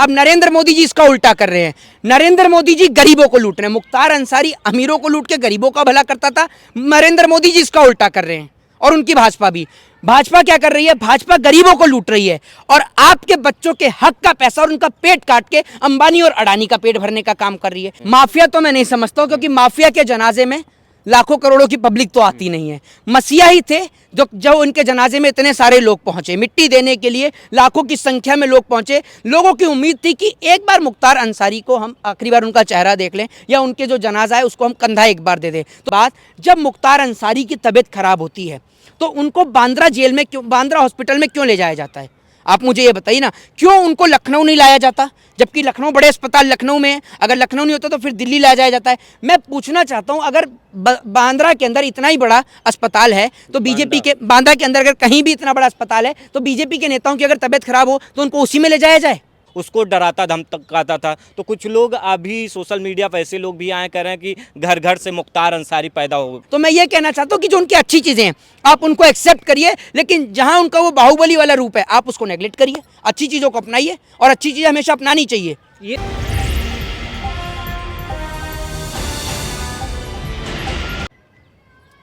अब नरेंद्र मोदी जी इसका उल्टा कर रहे हैं। नरेंद्र मोदी जी गरीबों को लूट रहे हैं। मुख्तार अंसारी अमीरों को लूट के गरीबों का भला करता था, नरेंद्र मोदी जी इसका उल्टा कर रहे हैं। और उनकी भाजपा भी, भाजपा क्या कर रही है? भाजपा गरीबों को लूट रही है और आपके बच्चों के हक का पैसा और उनका पेट काट के अंबानी और अडानी का पेट भरने का काम कर रही है। माफिया तो मैं नहीं समझता हूं, क्योंकि माफिया के जनाजे में लाखों करोड़ों की पब्लिक तो आती नहीं है। मसीहा ही थे जो उनके जनाजे में इतने सारे लोग पहुंचे, मिट्टी देने के लिए लाखों की संख्या में लोग पहुंचे। लोगों की उम्मीद थी कि एक बार मुख्तार अंसारी को हम आखिरी बार उनका चेहरा देख लें, या उनके जो जनाजा है उसको हम कंधा एक बार दे दें। तो बात जब मुख्तार अंसारी की तबीयत खराब होती है तो उनको बांद्रा जेल में क्यों, बांद्रा हॉस्पिटल में क्यों ले जाया जाता है? आप मुझे ये बताइए ना, क्यों उनको लखनऊ नहीं लाया जाता? जबकि लखनऊ बड़े अस्पताल लखनऊ में है, अगर लखनऊ नहीं होता तो फिर दिल्ली लाया जाता है। मैं पूछना चाहता हूं, अगर बांद्रा के अंदर इतना ही बड़ा अस्पताल है तो बीजेपी के, बांद्रा के अंदर अगर कहीं भी इतना बड़ा अस्पताल है तो बीजेपी के नेताओं की अगर तबीयत खराब हो तो उनको उसी में ले जाया जाए। उसको डराता धमकाता था। तो कुछ लोग अभी सोशल मीडिया पर ऐसे लोग भी आए कह रहे हैं कि घर घर से मुख्तार अंसारी पैदा हो। तो मैं ये कहना चाहता हूँ कि जो उनकी अच्छी चीजें हैं आप उनको एक्सेप्ट करिए, लेकिन जहां उनका वो बाहुबली वाला रूप है आप उसको नेग्लेक्ट करिए। अच्छी चीजों को अपनाइए और अच्छी चीजें हमेशा अपनानी चाहिए। ये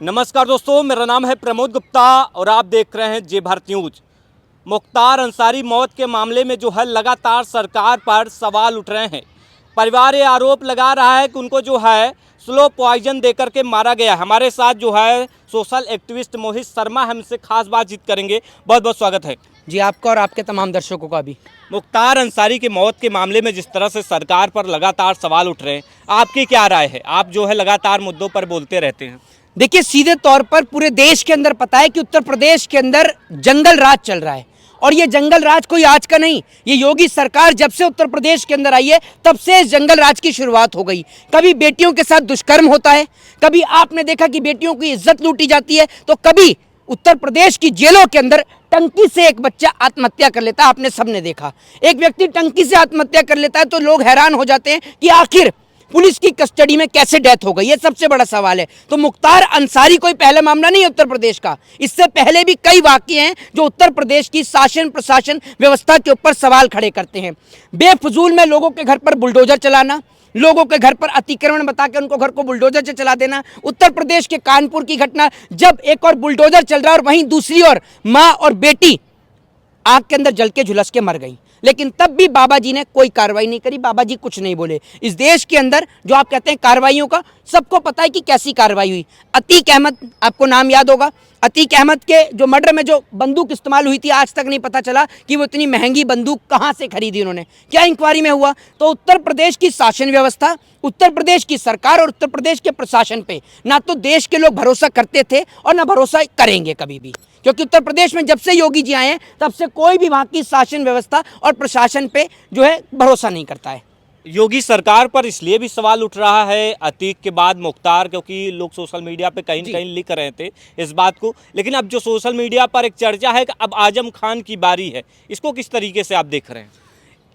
नमस्कार दोस्तों, मेरा नाम है प्रमोद गुप्ता और आप देख रहे हैं जय भारत न्यूज। मुख्तार अंसारी मौत के मामले में जो है लगातार सरकार पर सवाल उठ रहे हैं। परिवार ये आरोप लगा रहा है कि उनको जो है स्लो पॉइजन देकर के मारा गया। हमारे साथ जो है सोशल एक्टिविस्ट मोहित शर्मा, हमसे खास बातचीत करेंगे। बहुत बहुत स्वागत है जी आपका और आपके तमाम दर्शकों का भी। मुख्तार अंसारी की मौत के मामले में जिस तरह से सरकार पर लगातार सवाल उठ रहे हैं, आपकी क्या राय है? आप जो है लगातार मुद्दों पर बोलते रहते हैं। देखिए, सीधे तौर पर पूरे देश के अंदर पता है कि उत्तर प्रदेश के अंदर जंगल राज चल रहा है, और ये जंगल राज कोई आज का नहीं। ये योगी सरकार जब से उत्तर प्रदेश के अंदर आई है तब से इस जंगल राज की शुरुआत हो गई। कभी बेटियों के साथ दुष्कर्म होता है, कभी आपने देखा कि बेटियों की इज्जत लूटी जाती है, तो कभी उत्तर प्रदेश की जेलों के अंदर टंकी से एक बच्चा आत्महत्या कर लेता है। आपने सबने देखा, एक व्यक्ति टंकी से आत्महत्या कर लेता है तो लोग हैरान हो जाते हैं कि आखिर पुलिस की कस्टडी में कैसे डेथ हो गई। ये सबसे बड़ा सवाल है। तो मुख्तार अंसारी कोई पहला मामला नहीं है उत्तर प्रदेश का। इससे पहले भी कई वाकये हैं जो उत्तर प्रदेश की शासन प्रशासन व्यवस्था के ऊपर सवाल खड़े करते हैं। बेफजूल में लोगों के घर पर बुलडोजर चलाना, लोगों के घर पर अतिक्रमण बता के उनको घर को बुलडोजर से चला देना। उत्तर प्रदेश के कानपुर की घटना, जब एक और बुलडोजर चल रहा है और वहीं दूसरी ओर माँ और बेटी आग के अंदर जल के झुलस के मर गई, लेकिन तब भी बाबा जी ने कोई कार्रवाई नहीं करी। बाबा जी कुछ नहीं बोले। इस देश के अंदर जो आप कहते हैं कार्रवाइयों का, सबको पता है कि कैसी कार्रवाई हुई। अतीक अहमद, आपको नाम याद होगा, अतीक अहमद के जो मर्डर में जो बंदूक इस्तेमाल हुई थी, आज तक नहीं पता चला कि वो इतनी महंगी बंदूक कहाँ से खरीदी उन्होंने, क्या इंक्वायरी में हुआ? तो उत्तर प्रदेश की शासन व्यवस्था, उत्तर प्रदेश की सरकार और उत्तर प्रदेश के प्रशासन पे ना तो देश के लोग भरोसा करते थे और ना भरोसा करेंगे कभी भी, क्योंकि उत्तर प्रदेश में जब से योगी जी आए हैं तब से कोई भी वहाँ की शासन व्यवस्था और प्रशासन पे जो है भरोसा नहीं करता है। योगी सरकार पर इसलिए भी सवाल उठ रहा है अतीक के बाद मुख्तार, क्योंकि लोग सोशल मीडिया पे कहीं न कहीं लिख रहे थे इस बात को। लेकिन अब जो सोशल मीडिया पर एक चर्चा है कि अब आजम खान की बारी है, इसको किस तरीके से आप देख रहे हैं?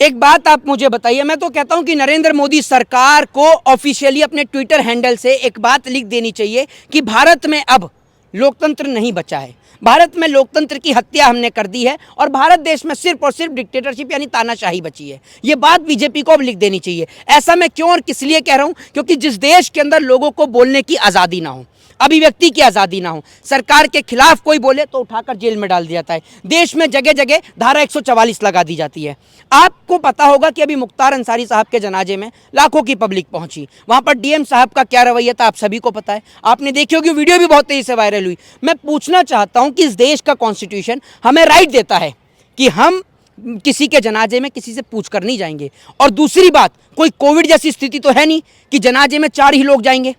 एक बात आप मुझे बताइए, मैं तो कहता हूं कि नरेंद्र मोदी सरकार को ऑफिशियली अपने ट्विटर हैंडल से एक बात लिख देनी चाहिए कि भारत में अब लोकतंत्र नहीं बचा है। भारत में लोकतंत्र की हत्या हमने कर दी है और भारत देश में सिर्फ और सिर्फ डिक्टेटरशिप यानी तानाशाही बची है। ये बात बीजेपी को अब लिख देनी चाहिए। ऐसा मैं क्यों और किस लिए कह रहा हूं? क्योंकि जिस देश के अंदर लोगों को बोलने की आज़ादी ना हो, अभिव्यक्ति की आज़ादी ना हो, सरकार के खिलाफ कोई बोले तो उठाकर जेल में डाल दिया जाता है। देश में जगह जगह धारा 144 लगा दी जाती है। आपको पता होगा कि अभी मुख्तार अंसारी साहब के जनाजे में लाखों की पब्लिक पहुंची, वहां पर डीएम साहब का क्या रवैया था आप सभी को पता है। आपने देखी होगी, वीडियो भी बहुत तेजी से वायरल हुई। मैं पूछना चाहता हूं कि इस देश का कॉन्स्टिट्यूशन हमें राइट देता है कि हम किसी के जनाजे में किसी से पूछ कर नहीं जाएंगे। और दूसरी बात, कोई कोविड जैसी स्थिति तो है नहीं कि जनाजे में 4 ही लोग जाएंगे।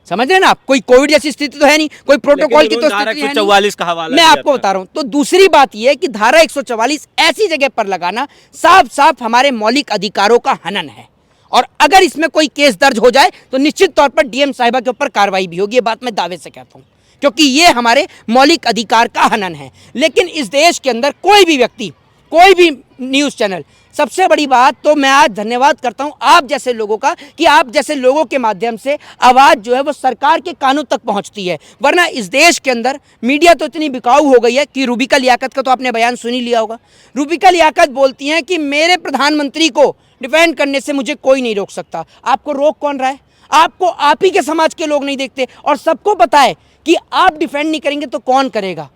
समझ रहे हैं ना आप, कोई कोविड जैसी स्थिति तो है नहीं, कोई प्रोटोकॉल की तो स्थिति है नहीं। मैं आपको बता रहा हूं। तो दूसरी बात यह है कि धारा 144 ऐसी जगह पर लगाना साफ साफ हमारे मौलिक अधिकारों का हनन है, और अगर इसमें कोई केस दर्ज हो जाए तो निश्चित तौर पर डीएम साहिबा के ऊपर कार्रवाई भी होगी। ये बात मैं दावे से कहता हूं, क्योंकि ये हमारे मौलिक अधिकार का हनन है। लेकिन इस देश के अंदर कोई भी व्यक्ति, कोई भी न्यूज़ चैनल सबसे बड़ी बात तो मैं आज धन्यवाद करता हूं आप जैसे लोगों का कि आप जैसे लोगों के माध्यम से आवाज़ जो है वो सरकार के कानों तक पहुंचती है। वरना इस देश के अंदर मीडिया तो इतनी बिकाऊ हो गई है कि रूबिका लियाकत का तो आपने बयान सुन ही लिया होगा। रूबिका लियाकत बोलती हैं कि मेरे प्रधानमंत्री को डिफेंड करने से मुझे कोई नहीं रोक सकता। आपको रोक कौन रहा है? आपको आप ही के समाज के लोग नहीं देखते और सबको पता है कि आप डिफेंड नहीं करेंगे तो कौन करेगा?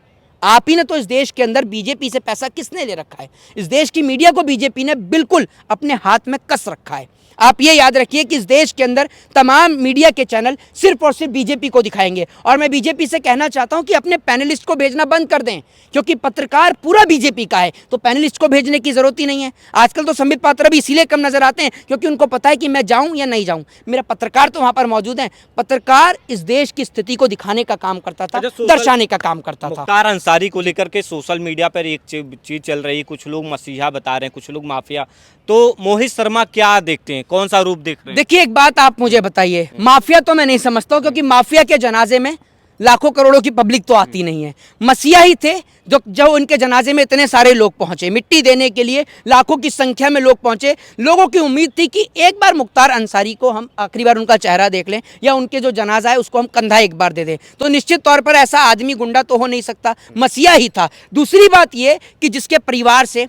आप ही ने तो इस देश के अंदर बीजेपी से पैसा किसने ले रखा है? इस देश की मीडिया को बीजेपी ने बिल्कुल अपने हाथ में कस रखा है। आप ये याद रखिए कि इस देश के अंदर तमाम मीडिया के चैनल सिर्फ और सिर्फ बीजेपी को दिखाएंगे। और मैं बीजेपी से कहना चाहता हूं कि अपने पैनलिस्ट को भेजना बंद कर दें, क्योंकि पत्रकार पूरा बीजेपी का है तो पैनलिस्ट को भेजने की जरूरत ही नहीं है। आजकल तो संबित पात्रा भी इसीलिए कम नजर आते हैं क्योंकि उनको पता है कि मैं जाऊं या नहीं जाऊं, मेरा पत्रकार तो वहां पर मौजूद है। पत्रकार इस देश की स्थिति को दिखाने का काम करता था, दर्शाने का काम करता था। मुख्तार अंसारी को लेकर के सोशल मीडिया पर एक चीज चल रही है, कुछ लोग मसीहा बता रहे हैं, कुछ लोग माफिया। तो मोहित शर्मा क्या देखते हैं, कौन सा रूप देख रहे हैं? देखिए एक बात आप मुझे बताइए, माफिया तो मैं नहीं समझता हूं क्योंकि माफिया के जनाजे में लाखों करोड़ों की पब्लिक तो आती नहीं है। मसीहा ही थे जो उनके जनाजे में इतने सारे लोग पहुंचे, मिट्टी देने के लिए लाखों की संख्या में लोग पहुंचे। लोगों की उम्मीद थी कि एक बार मुख्तार अंसारी को हम आखिरी बार उनका चेहरा देख लें या उनके जो जनाजा है उसको हम कंधा एक बार दे दें। तो निश्चित तौर पर ऐसा आदमी गुंडा तो हो नहीं सकता, मसीहा ही था। दूसरी बात ये कि जिसके परिवार से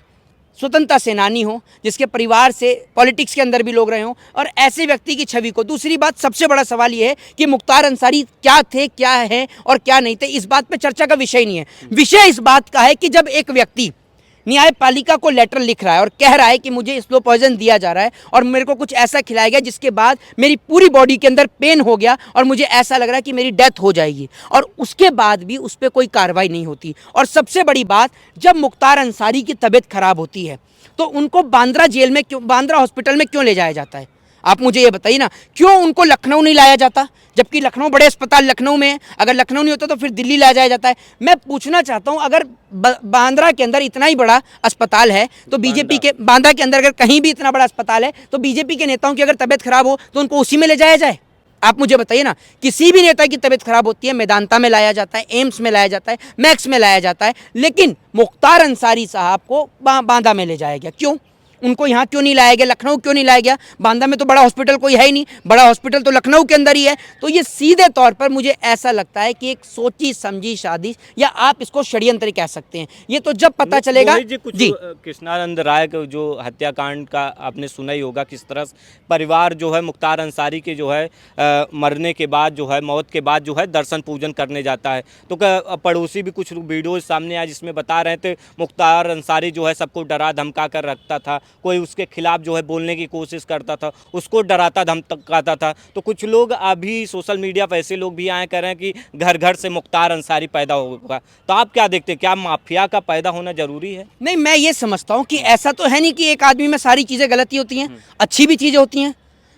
स्वतंत्रता सेनानी हो, जिसके परिवार से पॉलिटिक्स के अंदर भी लोग रहे हों, और ऐसे व्यक्ति की छवि को। दूसरी बात, सबसे बड़ा सवाल ये है कि मुख्तार अंसारी क्या थे, क्या हैं और क्या नहीं थे, इस बात पे चर्चा का विषय नहीं है। विषय इस बात का है कि जब एक व्यक्ति न्यायपालिका को लेटर लिख रहा है और कह रहा है कि मुझे स्लो पॉइजन दिया जा रहा है और मेरे को कुछ ऐसा खिलाया गया जिसके बाद मेरी पूरी बॉडी के अंदर पेन हो गया और मुझे ऐसा लग रहा है कि मेरी डेथ हो जाएगी, और उसके बाद भी उस पर कोई कार्रवाई नहीं होती। और सबसे बड़ी बात, जब मुख्तार अंसारी की तबीयत खराब होती है तो उनको बांद्रा जेल में क्यों, बांद्रा हॉस्पिटल में क्यों ले जाया जाता है? आप मुझे ये बताइए ना, क्यों उनको लखनऊ नहीं लाया जाता? जबकि लखनऊ बड़े अस्पताल लखनऊ में है, अगर लखनऊ नहीं होता तो फिर दिल्ली लाया जाया जाता है। मैं पूछना चाहता हूं, अगर बांद्रा के अंदर इतना ही बड़ा अस्पताल है तो बीजेपी के, बांद्रा के अंदर अगर कहीं भी इतना बड़ा अस्पताल है तो बीजेपी के नेताओं की अगर तबीयत खराब हो तो उनको उसी में ले जाया जाए। आप मुझे बताइए ना, किसी भी नेता की तबीयत खराब होती है मेदांता में लाया जाता है, एम्स में लाया जाता है, मैक्स में लाया जाता है, लेकिन मुख्तार अंसारी साहब को बांदा में ले जाया गया। क्यों? उनको यहाँ क्यों नहीं लाया गया? लखनऊ क्यों नहीं लाया गया? बांदा में तो बड़ा हॉस्पिटल कोई है ही नहीं, बड़ा हॉस्पिटल तो लखनऊ के अंदर ही है। तो ये सीधे तौर पर मुझे ऐसा लगता है कि एक सोची समझी साजिश, या आप इसको षड्यंत्र कह सकते हैं। ये तो जब पता चलेगा। जी, कृष्णानंद राय का जो हत्याकांड का आपने सुना ही होगा, किस तरह परिवार जो है मुख्तार अंसारी के जो है मरने के बाद जो है, मौत के बाद जो है दर्शन पूजन करने जाता है। तो पड़ोसी भी कुछ वीडियोज सामने आए जिसमें बता रहे थे मुख्तार अंसारी जो है सबको डरा धमका कर रखता था, कोई उसके खिलाफ जो है बोलने की कोशिश करता था उसको डराता धमकाता था। तो कुछ लोग अभी सोशल मीडिया पर ऐसे लोग भी आए कर रहे हैं कि घर घर से मुख्तार अंसारी पैदा होगा। तो आप क्या देखते हैं, क्या माफिया का पैदा होना जरूरी है? नहीं, मैं ये समझता हूँ कि ऐसा तो है नहीं कि एक आदमी में सारी चीज़ें गलती होती हैं, अच्छी भी चीज़ें होती हैं।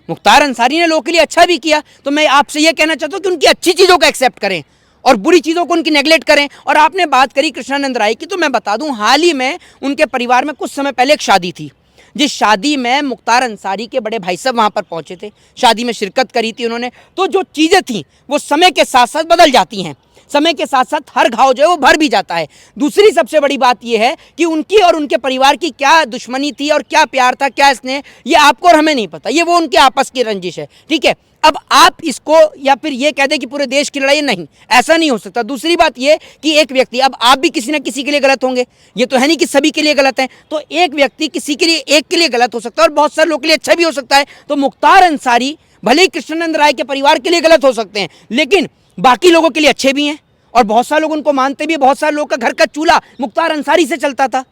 मुख्तार अंसारी ने लोगों के लिए अच्छा भी किया, तो मैं आपसे ये कहना चाहता हूँ कि उनकी अच्छी चीज़ों को एक्सेप्ट करें और बुरी चीज़ों को उनकी नेगलेक्ट करें। और आपने बात करी कृष्णानंद राय की, तो मैं बता दूं, हाल ही में उनके परिवार में कुछ समय पहले एक शादी थी, जिस शादी में मुख्तार अंसारी के बड़े भाई साहब वहाँ पर पहुँचे थे, शादी में शिरकत करी थी उन्होंने। तो जो चीज़ें थी वो समय के साथ साथ बदल जाती हैं, समय के साथ साथ हर घाव जो है वो भर भी जाता है। दूसरी सबसे बड़ी बात यह है कि उनकी और उनके परिवार की क्या दुश्मनी थी और क्या प्यार था, क्या स्नेह, ये आपको और हमें नहीं पता, ये वो उनके आपस की रंजिश है, ठीक है। अब आप इसको या फिर ये कह दें कि पूरे देश की लड़ाई, नहीं, ऐसा नहीं हो सकता। दूसरी बात ये कि एक व्यक्ति, अब आप भी किसी ना किसी के लिए गलत होंगे, ये तो है नहीं कि सभी के लिए गलत है, तो एक व्यक्ति किसी के लिए, एक के लिए गलत हो सकता है और बहुत सारे लोगों के लिए अच्छा भी हो सकता है। तो मुख्तार अंसारी भले ही कृष्णानंद राय के परिवार के लिए गलत हो सकते हैं, लेकिन बाकी लोगों के लिए अच्छे भी हैं और बहुत सारे लोग उनको मानते भी हैं। बहुत सारे लोगों का घर का चूल्हा मुख्तार अंसारी से चलता था,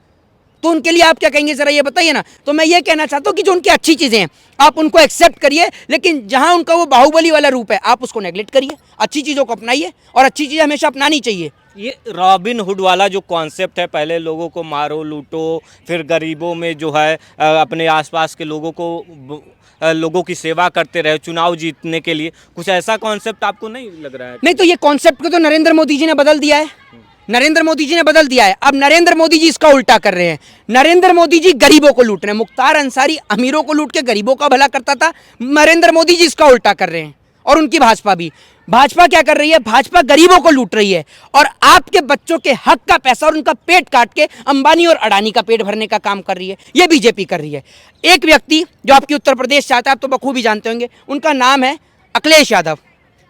तो उनके लिए आप क्या कहेंगे, जरा ये बताइए ना। तो मैं ये कहना चाहता हूँ कि जो उनकी अच्छी चीज़ें हैं आप उनको एक्सेप्ट करिए, लेकिन जहाँ उनका वो बाहुबली वाला रूप है आप उसको नेगलेक्ट करिए, अच्छी चीज़ों को अपनाइए और अच्छी चीज़ें हमेशा अपनानी चाहिए। ये रॉबिन हुड वाला जो कॉन्सेप्ट है, पहले लोगों को मारो लूटो, फिर गरीबों में जो है अपने आसपास के लोगों की सेवा करते रहे चुनाव जीतने के लिए, कुछ ऐसा कॉन्सेप्ट आपको नहीं लग रहा है? नहीं, तो ये कॉन्सेप्ट को तो नरेंद्र मोदी जी ने बदल दिया है, नरेंद्र मोदी जी ने बदल दिया है। अब नरेंद्र मोदी जी इसका उल्टा कर रहे हैं, नरेंद्र मोदी जी गरीबों को लूट रहे हैं। मुख्तार अंसारी अमीरों को लूट के गरीबों का भला करता था, नरेंद्र मोदी जी इसका उल्टा कर रहे हैं और उनकी भाजपा भी। भाजपा क्या कर रही है? भाजपा गरीबों को लूट रही है और आपके बच्चों के हक का पैसा और उनका पेट काट के अंबानी और अडानी का पेट भरने का काम कर रही है। ये बीजेपी कर रही है। एक व्यक्ति जो आपकी उत्तर प्रदेश से आता है, आप तो बखूबी जानते होंगे, उनका नाम है अखिलेश यादव।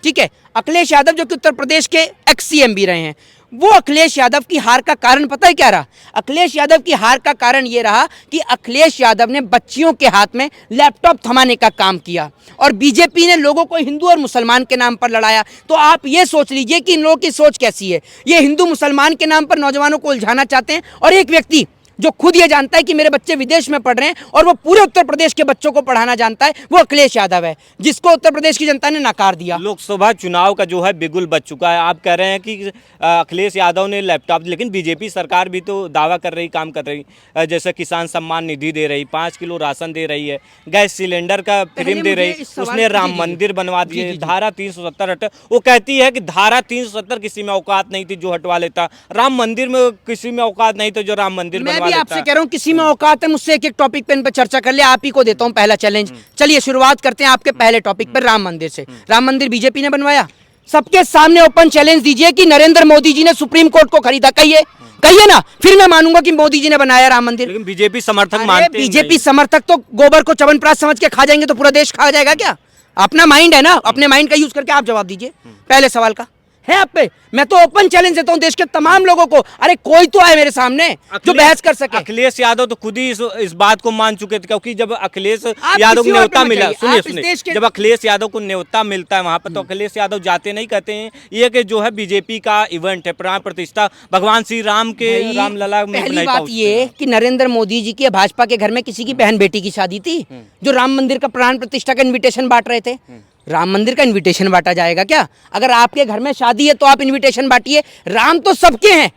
ठीक है, अखिलेश यादव जो कि उत्तर प्रदेश के एक्स सीएम भी रहे हैं। वो अखिलेश यादव की हार का कारण पता है क्या रहा? अखिलेश यादव की हार का कारण ये रहा कि अखिलेश यादव ने बच्चियों के हाथ में लैपटॉप थमाने का काम किया और बीजेपी ने लोगों को हिंदू और मुसलमान के नाम पर लड़ाया। तो आप ये सोच लीजिए कि इन लोगों की सोच कैसी है। ये हिंदू मुसलमान के नाम पर नौजवानों को उलझाना चाहते हैं और एक व्यक्ति जो खुद ये जानता है कि मेरे बच्चे विदेश में पढ़ रहे हैं और वो पूरे उत्तर प्रदेश के बच्चों को पढ़ाना जानता है, वो अखिलेश यादव है, जिसको उत्तर प्रदेश की जनता ने नकार दिया। लोकसभा चुनाव का जो है बिगुल बज चुका है। आप कह रहे हैं कि अखिलेश यादव ने लैपटॉप, लेकिन बीजेपी सरकार भी तो दावा कर रही, काम कर रही, जैसे किसान सम्मान निधि दे रही, 5 किलो राशन दे रही है, गैस सिलेंडर का फ्री दे रही, उसने राम मंदिर बनवा दिए, धारा 370 हटा। वो कहती है कि धारा 370 किसी में औकात नहीं थी जो हटवा लेता, राम मंदिर में किसी में औकात नहीं तो जो राम मंदिर बनवा लेता। आपसे कह रहा हूं किसी में औकात है, मुझसे एक एक टॉपिक पे इन पर चर्चा कर ले। आप ही को देता हूं पहला चैलेंज। चलिए शुरुआत करते हैं आपके पहले टॉपिक पर, राम मंदिर से। राम मंदिर बीजेपी ने बनवाया? सबके सामने ओपन चैलेंज दीजिए कि नरेंद्र मोदी जी ने सुप्रीम कोर्ट को खरीदा। कहिए ना, फिर मैं मानूंगा कि मोदी जी ने बनाया राम मंदिर। लेकिन बीजेपी समर्थक मानते हैं। बीजेपी समर्थक तो गोबर को च्यवनप्राश समझ के खा जाएंगे तो पूरा देश खा जाएगा क्या? अपना माइंड है ना, अपने माइंड का यूज करके आप जवाब दीजिए पहले सवाल का। है आप पे? मैं तो ओपन चैलेंज देता हूं देश के तमाम लोगों को। अरे कोई तो आए मेरे सामने जो बहस कर सके। अखिलेश यादव तो खुद ही इस बात को मान चुके थे, क्योंकि जब अखिलेश यादव को न्योता मिला, सुनिए, जब अखिलेश यादव को न्योता मिलता है वहां पर, तो अखिलेश यादव जाते नहीं, कहते हैं ये कि जो है बीजेपी का इवेंट है, प्राण प्रतिष्ठा भगवान श्री राम के रामलला में। पहली बात ये कि नरेंद्र मोदी जी की भाजपा के घर में किसी की बहन बेटी की शादी थी जो राम मंदिर का प्राण प्रतिष्ठा का इन्विटेशन बांट रहे थे। राम मंदिर का इनविटेशन बांटा जाएगा क्या? अगर आपके घर में शादी है तो आप इनविटेशन बांटिए। राम तो सबके हैं,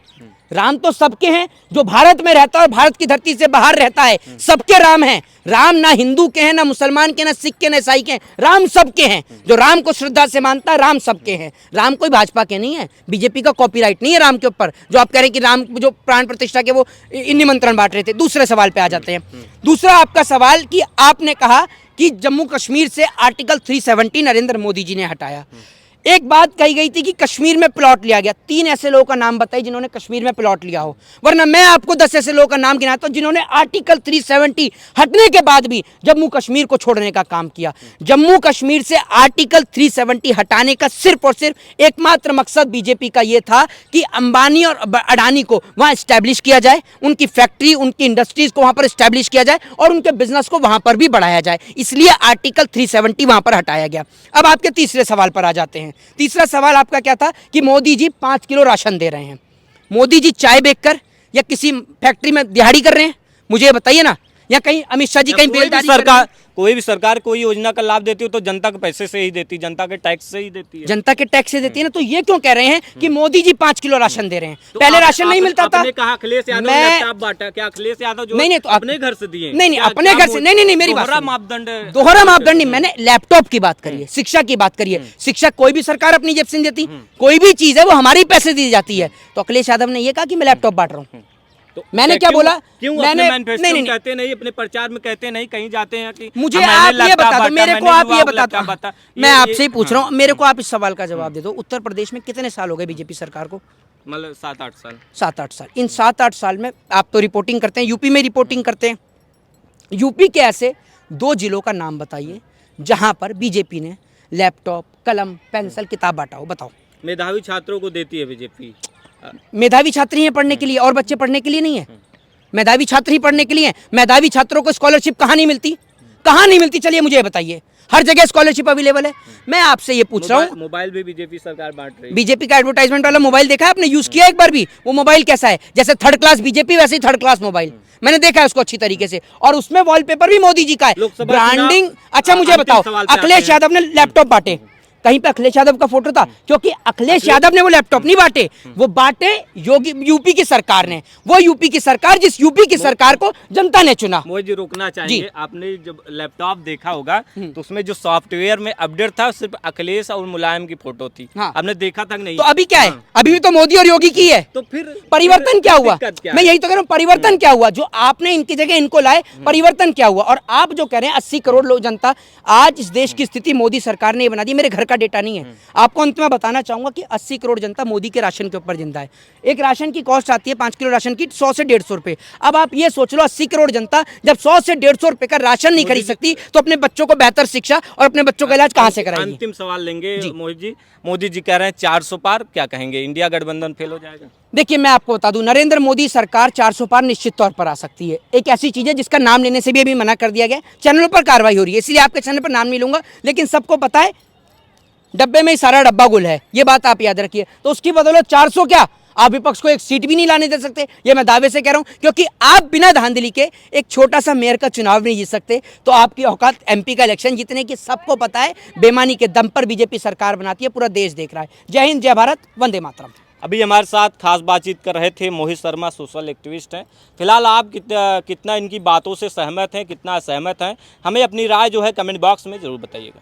राम तो सबके हैं। जो भारत में रहता है और भारत की धरती से बाहर रहता है, सबके राम हैं। राम ना हिंदू के हैं, ना मुसलमान के, ना सिख के, ना ईसाई के हैं। राम सबके हैं। जो राम को श्रद्धा से मानता है, राम सबके हैं। राम कोई भाजपा के नहीं है, बीजेपी का कॉपीराइट नहीं है राम के ऊपर। जो आप कह रहे हैं कि राम जो प्राण प्रतिष्ठा के वो निमंत्रण बांट रहे थे। दूसरे सवाल पे आ जाते हैं। दूसरा आपका सवाल कि आपने कहा कि जम्मू कश्मीर से आर्टिकल 370 नरेंद्र मोदी जी ने हटाया। एक बात कही गई थी कि कश्मीर में प्लॉट लिया गया। 3 ऐसे लोगों का नाम बताइए जिन्होंने कश्मीर में प्लॉट लिया हो, वरना मैं आपको 10 ऐसे लोगों का नाम गिनाता हूं जिन्होंने आर्टिकल 370 हटने के बाद भी जम्मू कश्मीर को छोड़ने का काम किया। जम्मू कश्मीर से आर्टिकल 370 हटाने का सिर्फ और सिर्फ एकमात्र मकसद बीजेपी का यह था कि अंबानी और अडानी को वहां स्टैब्लिश किया जाए, उनकी फैक्ट्री, उनकी इंडस्ट्रीज को वहां पर स्टैब्लिश किया जाए और उनके बिजनेस को वहां पर भी बढ़ाया जाए। इसलिए आर्टिकल 370 वहां पर हटाया गया। अब आपके तीसरे सवाल पर आ जाते हैं। तीसरा सवाल आपका क्या था कि मोदी जी 5 किलो राशन दे रहे हैं। मोदी जी चाय बेचकर या किसी फैक्ट्री में दिहाड़ी कर रहे हैं? मुझे ये बताइए ना। या कहीं अमित शाह जी कहीं बेलदारी सरकार, कोई भी सरकार कोई योजना का लाभ देती हो तो जनता के पैसे से ही देती, जनता के टैक्स से ही देती है। जनता के टैक्स से देती है ना। तो ये क्यों कह रहे हैं कि मोदी जी 5 किलो राशन दे रहे हैं? तो पहले राशन नहीं मिलता था। आपने कहा अखिलेश यादव ने लैपटॉप बांटा, क्या अखिलेश यादव जो नहीं तो अपने घर से दिए? नहीं, अपने घर से नहीं, मेरी बात, दोहरा मापदंड, दोहरा मापदंड नहीं। मैंने लैपटॉप की बात करी है, शिक्षा की बात करी है। शिक्षा कोई भी सरकार अपनी जेब से देती, कोई भी चीज है वो हमारी पैसे दी जाती है। तो अखिलेश यादव ने ये कहा कि मैं लैपटॉप बांट रहा हूँ। तो मैंने क्या बोला? क्यों मैंने नहीं कहते नहीं, अपने प्रचार में कहते नहीं, कहीं जाते हैं कि मुझे आप ये बता दो, मेरे को आप ये बता दो। मैं आपसे ही पूछ रहा हूँ, मेरे को आप इस सवाल का जवाब दे दो। उत्तर प्रदेश में कितने साल हो गए बीजेपी सरकार को? मतलब 7-8 साल। 7-8 साल। इन 7-8 साल में आप तो रिपोर्टिंग करते हैं, यूपी में रिपोर्टिंग करते हैं। यूपी के ऐसे 2 जिलों का नाम बताइए जहां पर बीजेपी ने लैपटॉप, कलम, पेंसिल, किताब बांटा हो। बताओ। मेधावी छात्रों को देती है बीजेपी। मेधावी छात्र ही हैं पढ़ने के लिए, और बच्चे पढ़ने के लिए नहीं है। मेधावी छात्र ही पढ़ने के लिए हैं। मेधावी छात्रों को स्कॉलरशिप कहाँ नहीं मिलती? कहाँ नहीं मिलती? चलिए मुझे बताइए। हर जगह स्कॉलरशिप अवेलेबल है। मैं आपसे ये पूछ रहा हूँ, मोबाइल भी बीजेपी सरकार बांट रही है। बीजेपी का एडवर्टाइजमेंट वाला मोबाइल देखा है आपने? यूज किया एक बार भी? वो मोबाइल कैसा है? जैसे 3rd क्लास बीजेपी वैसे ही 3rd क्लास मोबाइल। मैंने देखा है उसको अच्छी तरीके से, और उसमें वॉलपेपर भी मोदी जी का है, ब्रांडिंग। अच्छा मुझे बताओ, अखिलेश यादव ने लैपटॉप बांटे, कहीं पे अखिलेश यादव का फोटो था? क्योंकि अखिलेश यादव ने वो लैपटॉप नहीं बांटे, वो बांटे योगी यूपी की सरकार ने। वो यूपी की सरकार, जिस यूपी की सरकार को जनता ने चुना। मोदी जी रोकना चाहिए। आपने जब लैपटॉप देखा होगा तो उसमें जो सॉफ्टवेयर में अपडेट था सिर्फ अखिलेश और मुलायम की फोटो थी। हाँ। आपने देखा था नहीं? तो अभी क्या है? अभी भी तो मोदी और योगी की है। तो फिर परिवर्तन क्या हुआ? मैं यही तो कह रहा हूँ, परिवर्तन क्या हुआ? जो आपने इनकी जगह इनको लाए, परिवर्तन क्या हुआ? और आप जो कह रहे हैं 80 करोड़ लोग जनता, आज इस देश की स्थिति मोदी सरकार ने बना दी। मेरे घर का डेटा नहीं है। आपको अंत में बताना चाहूंगा कि 80 करोड़ जनता मोदी के राशन के ऊपर जिंदा है। एक राशन की कॉस्ट आती है 5 किलो राशन की 100 से 150 रुपए। अब आप ये सोच लो 80 करोड़ जनता जब 100 से 150 रुपए का राशन नहीं खरीद सकती तो अपने बच्चों को बेहतर शिक्षा और अपने बच्चों का इलाज कहाँ से कराएगी? अंतिम सवाल लेंगे मोहित जी। मोदी जी कह रहे हैं 400 पार, क्या कहेंगे? इंडिया गठबंधन फेल हो जाएगा? देखिए मैं आपको बता दूं, नरेंद्र मोदी सरकार 400 पार निश्चित तौर पर आ सकती है। एक ऐसी चीज है जिसका नाम लेने से भी अभी मना कर दिया गया, चैनलों पर कार्रवाई हो रही है, इसलिए आपके चैनल पर नाम नहीं लूंगा, लेकिन सबको पता है डब्बे में ही सारा डब्बा गुल है, ये बात आप याद रखिए। तो उसकी बदौलत 400 क्या, आप विपक्ष को एक सीट भी नहीं लाने दे सकते, ये मैं दावे से कह रहा हूं, क्योंकि आप बिना धांधली के एक छोटा सा मेयर का चुनाव नहीं जीत सकते। तो आपकी औकात एमपी का इलेक्शन जीतने की सबको पता है। बेईमानी के दम पर बीजेपी सरकार बनाती है, पूरा देश देख रहा है। जय हिंद, जय भारत, वंदे मातरम। अभी हमारे साथ खास बातचीत कर रहे थे मोहित शर्मा, सोशल एक्टिविस्ट हैं। फिलहाल आप कितना इनकी बातों से सहमत हैं, कितना असहमत हैं, हमें अपनी राय जो है कमेंट बॉक्स में ज़रूर बताइएगा।